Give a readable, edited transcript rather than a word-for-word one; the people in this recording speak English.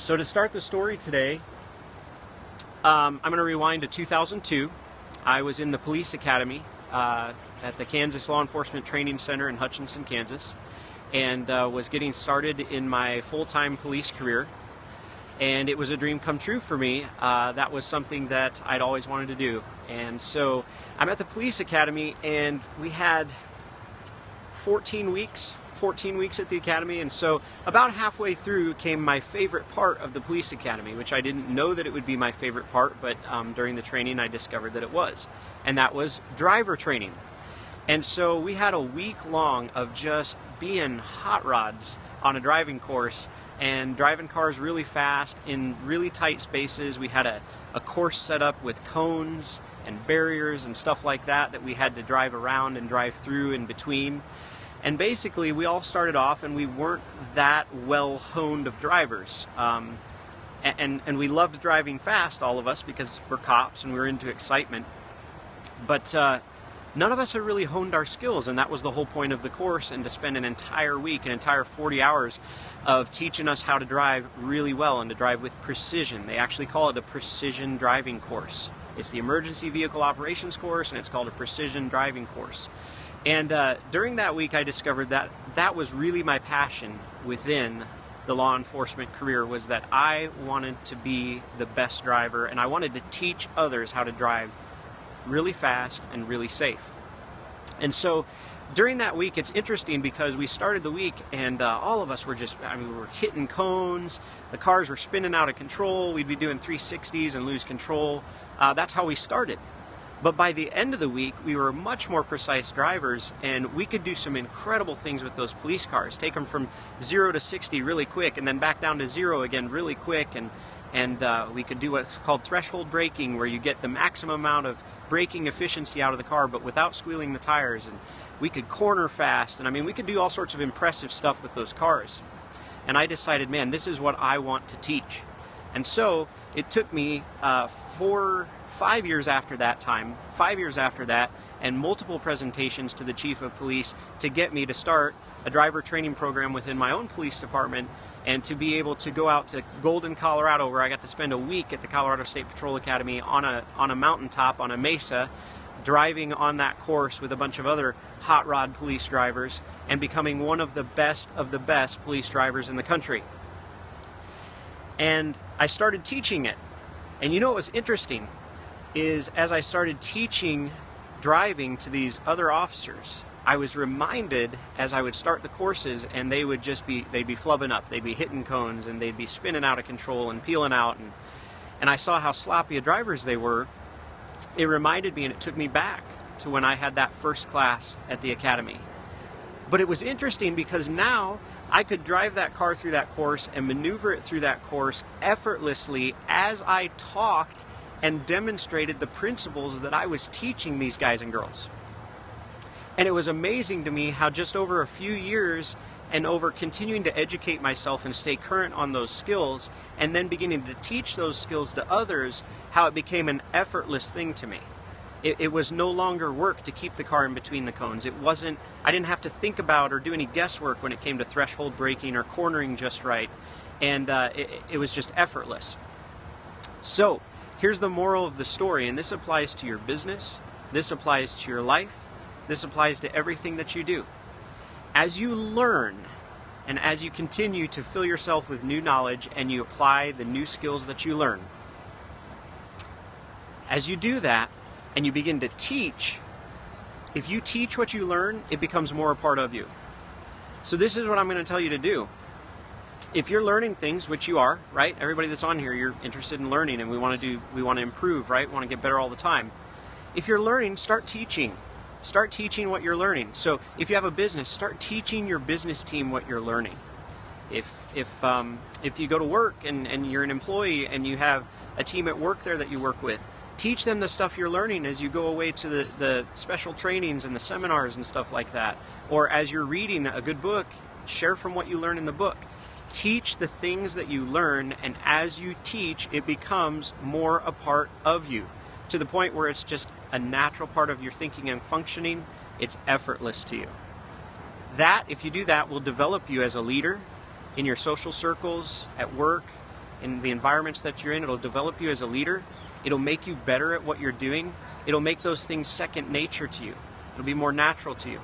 So to start the story today, I'm going to rewind to 2002. I was in the police academy at the Kansas Law Enforcement Training Center in Hutchinson, Kansas, and was getting started in my full-time police career. And it was a dream come true for me. That was something that I'd always wanted to do. And so I'm at the police academy, and we had 14 weeks at the academy, and so about halfway through came my favorite part of the police academy, which I didn't know that it would be my favorite part, but during the training I discovered that it was, and that was driver training. And so we had a week long of just being hot rods on a driving course and driving cars really fast in really tight spaces. We had a course set up with cones and barriers and stuff like that we had to drive around and drive through in between. And basically, we all started off, and we weren't that well honed of drivers. And we loved driving fast, all of us, because we're cops and we were into excitement. But none of us had really honed our skills, and that was the whole point of the course, and to spend an entire week, an entire 40 hours of teaching us how to drive really well and to drive with precision. They actually call it a precision driving course. It's the emergency vehicle operations course, and it's called a precision driving course. And during that week, I discovered that that was really my passion within the law enforcement career, was that I wanted to be the best driver, and I wanted to teach others how to drive really fast and really safe. And so during that week, it's interesting because we started the week, and all of us were we were hitting cones, the cars were spinning out of control, we'd be doing 360s and lose control. That's how we started. But by the end of the week, we were much more precise drivers, and we could do some incredible things with those police cars. Take them from 0 to 60 really quick, and then back down to 0 again really quick. And we could do what's called threshold braking, where you get the maximum amount of braking efficiency out of the car, but without squealing the tires. And we could corner fast, and I mean, we could do all sorts of impressive stuff with those cars. And I decided, man, this is what I want to teach. And so it took me 5 years after that, and multiple presentations to the chief of police to get me to start a driver training program within my own police department, and to be able to go out to Golden, Colorado, where I got to spend a week at the Colorado State Patrol Academy on a mountaintop, on a mesa, driving on that course with a bunch of other hot rod police drivers, and becoming one of the best police drivers in the country. And I started teaching it. And you know what was interesting is, as I started teaching driving to these other officers, I was reminded as I would start the courses, and they'd be flubbing up, they'd be hitting cones, and they'd be spinning out of control and peeling out, and I saw how sloppy of drivers they were. It reminded me, and it took me back to when I had that first class at the academy. But it was interesting because now I could drive that car through that course and maneuver it through that course effortlessly as I talked and demonstrated the principles that I was teaching these guys and girls. And it was amazing to me how just over a few years, and over continuing to educate myself and stay current on those skills, and then beginning to teach those skills to others, how it became an effortless thing to me. It was no longer work to keep the car in between the cones. I didn't have to think about or do any guesswork when it came to threshold braking or cornering just right. And it was just effortless. So here's the moral of the story, and this applies to your business, this applies to your life, this applies to everything that you do. As you learn, and as you continue to fill yourself with new knowledge, and you apply the new skills that you learn, as you do that, and you begin to teach, if you teach what you learn, it becomes more a part of you. So this is what I'm going to tell you to do. If you're learning things, which you are, right? Everybody that's on here, you're interested in learning, and we want to improve, right? We want to get better all the time. If you're learning, start teaching. Start teaching what you're learning. So if you have a business, start teaching your business team what you're learning. If you go to work and you're an employee and you have a team at work there that you work with, teach them the stuff you're learning as you go away to the special trainings and the seminars and stuff like that. Or as you're reading a good book, share from what you learn in the book. Teach the things that you learn, and as you teach, it becomes more a part of you, to the point where it's just a natural part of your thinking and functioning. It's effortless to you. That, if you do that, will develop you as a leader in your social circles, at work, in the environments that you're in. It'll develop you as a leader. It'll make you better at what you're doing. It'll make those things second nature to you. It'll be more natural to you.